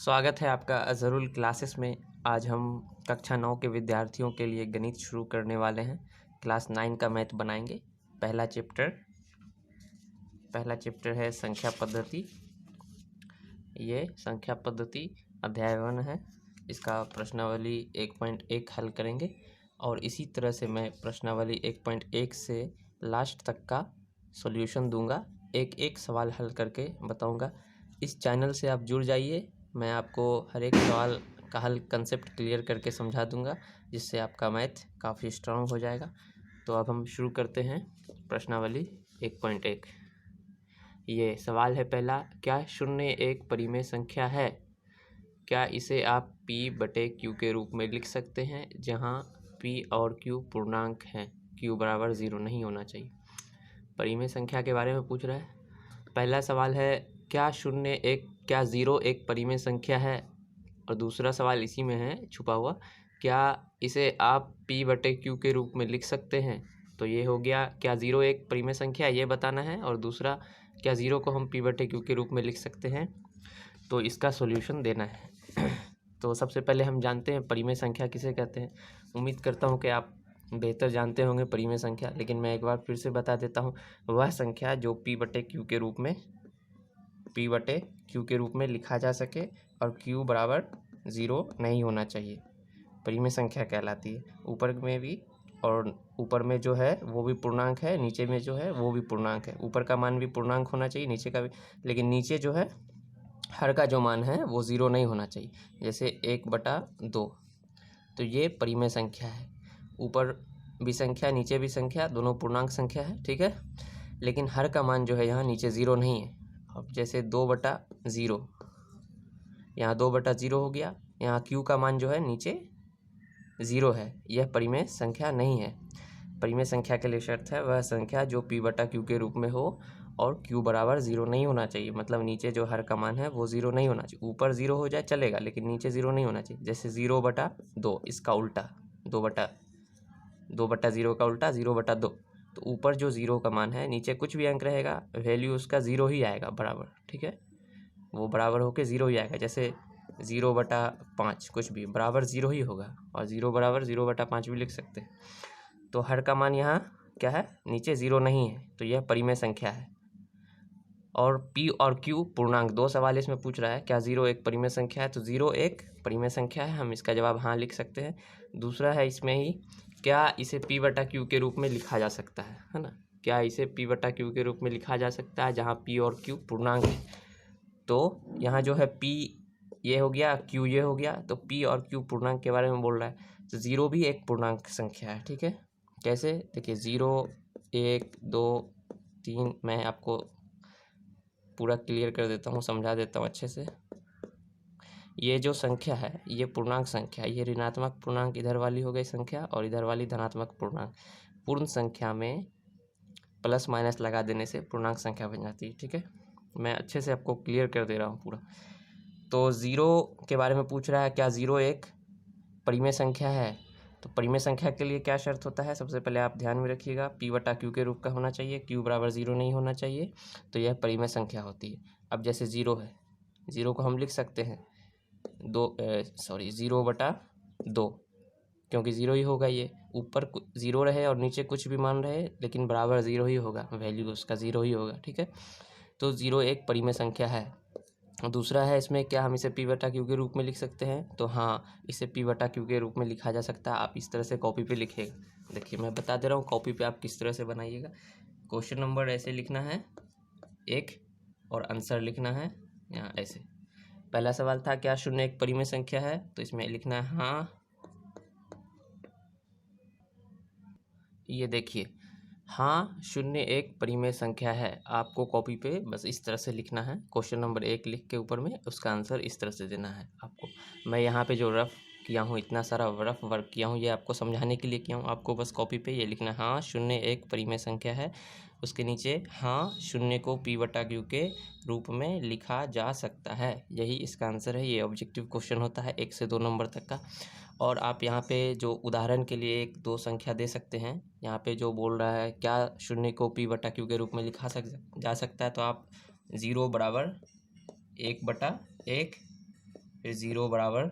स्वागत है आपका अज़हरुल क्लासेस में। आज हम कक्षा 9 के विद्यार्थियों के लिए गणित शुरू करने वाले हैं। क्लास 9 का मैथ बनाएंगे। पहला चैप्टर है संख्या पद्धति। ये संख्या पद्धति अध्याय 1 है। इसका प्रश्नावली 1.1 हल करेंगे और इसी तरह से मैं प्रश्नावली 1.1 से लास्ट तक का सॉल्यूशन दूंगा। एक एक सवाल हल करके बताऊंगा। इस चैनल से आप जुड़ जाइए। मैं आपको हर एक सवाल का हल कंसेप्ट क्लियर करके समझा दूंगा, जिससे आपका मैथ काफ़ी स्ट्रांग हो जाएगा। तो अब हम शुरू करते हैं प्रश्नावली 1.1। ये सवाल है पहला, क्या शून्य एक परिमेय संख्या है? क्या इसे आप p/q के रूप में लिख सकते हैं, जहां p और q पूर्णांक हैं? q बराबर 0 नहीं होना चाहिए। परिमेय संख्या के बारे में पूछ रहा है। पहला सवाल है, क्या 0 एक परिमेय संख्या है? और दूसरा सवाल इसी में है छुपा हुआ, क्या इसे आप p/q के रूप में लिख सकते हैं? तो ये हो गया, क्या 0 एक परिमेय संख्या है ये बताना है, और दूसरा क्या 0 को हम p/q के रूप में लिख सकते हैं, तो इसका सॉल्यूशन देना है। तो सबसे पहले हम जानते हैं परिमेय संख्या किसे कहते हैं। उम्मीद करता हूँ कि आप बेहतर जानते होंगे परिमेय संख्या, लेकिन मैं एक बार फिर से बता देता हूँ। वह संख्या जो p/q के रूप में लिखा जा सके और q बराबर 0 नहीं होना चाहिए, परिमेय संख्या कहलाती है। ऊपर में भी, और ऊपर में जो है वो भी पूर्णांक है, नीचे में जो है वो भी पूर्णांक है। ऊपर का मान भी पूर्णांक होना चाहिए, नीचे का भी, लेकिन नीचे जो है हर का जो मान है वो 0 नहीं होना चाहिए। जैसे 1/2, तो ये परिमेय संख्या है। ऊपर भी संख्या, नीचे भी संख्या, दोनों पूर्णांक संख्या है, ठीक है। लेकिन हर का मान जो है यहाँ नीचे 0 नहीं है। अब जैसे 2/0, यहाँ 2/0 हो गया। यहाँ q का मान जो है नीचे 0 है, यह परिमेय संख्या नहीं है। परिमेय संख्या के लिए शर्त है वह संख्या जो p/q के रूप में हो और q बराबर 0 नहीं होना चाहिए। मतलब नीचे जो हर का मान है वो 0 नहीं होना चाहिए। ऊपर 0 हो जाए चलेगा, लेकिन नीचे 0 नहीं होना चाहिए। जैसे 0/2, इसका उल्टा 2/0 का उल्टा 0/2। तो ऊपर जो 0 का मान है, नीचे कुछ भी अंक रहेगा, वैल्यू उसका 0 ही आएगा बराबर, ठीक है। वो बराबर होके 0 ही आएगा। जैसे 0/5 कुछ भी बराबर 0 ही होगा, और 0 बराबर 0/5 भी लिख सकते हैं। तो हर का मान यहाँ क्या है, नीचे 0 नहीं है, तो यह परिमेय संख्या है। और p और q पूर्णांक, दो सवाल इसमें पूछ रहा है। क्या 0 एक परिमेय संख्या है? तो 0 एक परिमेय संख्या है, हम इसका जवाब हाँ लिख सकते हैं। दूसरा है इसमें ही, क्या इसे p/q के रूप में लिखा जा सकता है ना। क्या इसे p/q के रूप में लिखा जा सकता है, जहाँ p और q पूर्णांक है। तो यहाँ जो है p ये हो गया, q ये हो गया, तो p और q पूर्णांक के बारे में बोल रहा है। तो 0 भी एक पूर्णांक संख्या है, ठीक है। कैसे, देखिए 0, 1, 2, 3, मैं आपको पूरा क्लियर कर देता हूँ, समझा देता हूँ अच्छे से। ये जो संख्या है ये पूर्णांक संख्या है। ये ऋणात्मक पूर्णांक इधर वाली हो गई संख्या, और इधर वाली धनात्मक पूर्णांक। पूर्ण संख्या में प्लस माइनस लगा देने से पूर्णांक संख्या बन जाती है, ठीक है। मैं अच्छे से आपको क्लियर कर दे रहा हूँ पूरा। तो 0 के बारे में पूछ रहा है, क्या 0 एक परिमेय संख्या है? तो परिमेय संख्या के लिए क्या शर्त होता है, सबसे पहले आप ध्यान में रखिएगा, p/q के रूप का होना चाहिए, q बराबर 0 नहीं होना चाहिए, तो यह परिमेय संख्या होती है। अब जैसे 0 है, 0 को हम लिख सकते हैं 0/2, क्योंकि 0 ही होगा। ये ऊपर 0 रहे और नीचे कुछ भी मान रहे, लेकिन बराबर 0 ही होगा, वैल्यू उसका 0 ही होगा, ठीक है। तो 0 एक परिमेय संख्या है। दूसरा है इसमें, क्या हम इसे p/q के रूप में लिख सकते हैं? तो हाँ, इसे p/q के रूप में लिखा जा सकता है। आप इस तरह से कॉपी पे लिखिएगा। देखिए मैं बता दे रहा हूँ कॉपी पे आप किस तरह से बनाइएगा। क्वेश्चन नंबर ऐसे लिखना है एक, और आंसर लिखना है यहाँ ऐसे। पहला सवाल था, क्या 0 एक परिमेय संख्या है? तो इसमें लिखना है हाँ। ये देखिए, हाँ 0 एक परिमेय संख्या है। आपको कॉपी पे बस इस तरह से लिखना है, क्वेश्चन नंबर 1 लिख के ऊपर में उसका आंसर इस तरह से देना है आपको। मैं यहाँ पे जो रफ किया हूँ, इतना सारा रफ वर्क किया हूँ, ये आपको समझाने के लिए किया हूँ। आपको बस कॉपी पे ये लिखना है, हाँ 0 एक परिमेय संख्या है। उसके नीचे हाँ 0 को p/q के रूप में लिखा जा सकता है, यही इसका आंसर है। ये ऑब्जेक्टिव क्वेश्चन होता है 1 से 2 नंबर तक का। और आप यहाँ पे जो उदाहरण के लिए 1-2 संख्या दे सकते हैं। यहाँ पे जो बोल रहा है, क्या 0 को p/q के रूप में लिखा जा सकता है, तो आप 0 बराबर 1/1 फिर ज़ीरो बराबर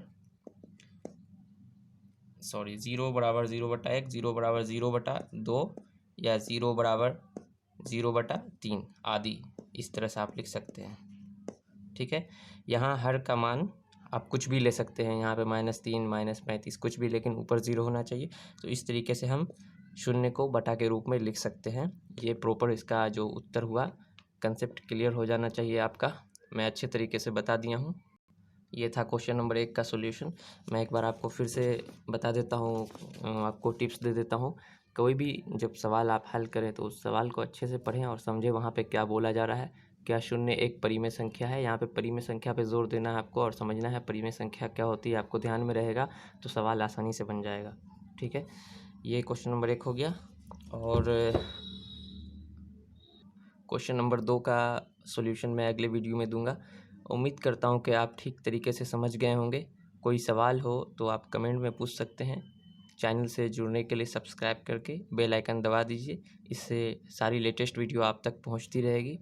0/1, 0/0/2 या 0/0/3 आदि, इस तरह से आप लिख सकते हैं। ठीक है, यहाँ हर का मान आप कुछ भी ले सकते हैं, यहाँ पे -3 -35 कुछ भी, लेकिन ऊपर 0 होना चाहिए। तो इस तरीके से हम शून्य को बटा के रूप में लिख सकते हैं। ये प्रॉपर इसका जो उत्तर हुआ, कंसेप्ट क्लियर हो जाना चाहिए आपका। मैं अच्छे तरीके से बता दिया हूँ। ये था क्वेश्चन नंबर 1 का सॉल्यूशन। मैं एक बार आपको फिर से बता देता हूँ, आपको टिप्स दे देता हूँ। कोई भी जब सवाल आप हल करें तो उस सवाल को अच्छे से पढ़ें और समझें वहाँ पे क्या बोला जा रहा है। क्या शून्य एक परिमेय संख्या है? यहाँ पे परिमेय संख्या पे जोर देना है आपको और समझना है परिमेय संख्या क्या होती है, आपको ध्यान में रहेगा तो सवाल आसानी से बन जाएगा। ठीक है, ये क्वेश्चन नंबर 1 हो गया। और क्वेश्चन नंबर 2 का सॉल्यूशन मैं अगले वीडियो में दूंगा। उम्मीद करता हूँ कि आप ठीक तरीके से समझ गए होंगे। कोई सवाल हो तो आप कमेंट में पूछ सकते हैं। चैनल से जुड़ने के लिए सब्सक्राइब करके बेल आइकन दबा दीजिए, इससे सारी लेटेस्ट वीडियो आप तक पहुँचती रहेगी।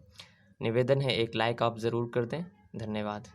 निवेदन है, एक लाइक आप ज़रूर कर दें। धन्यवाद।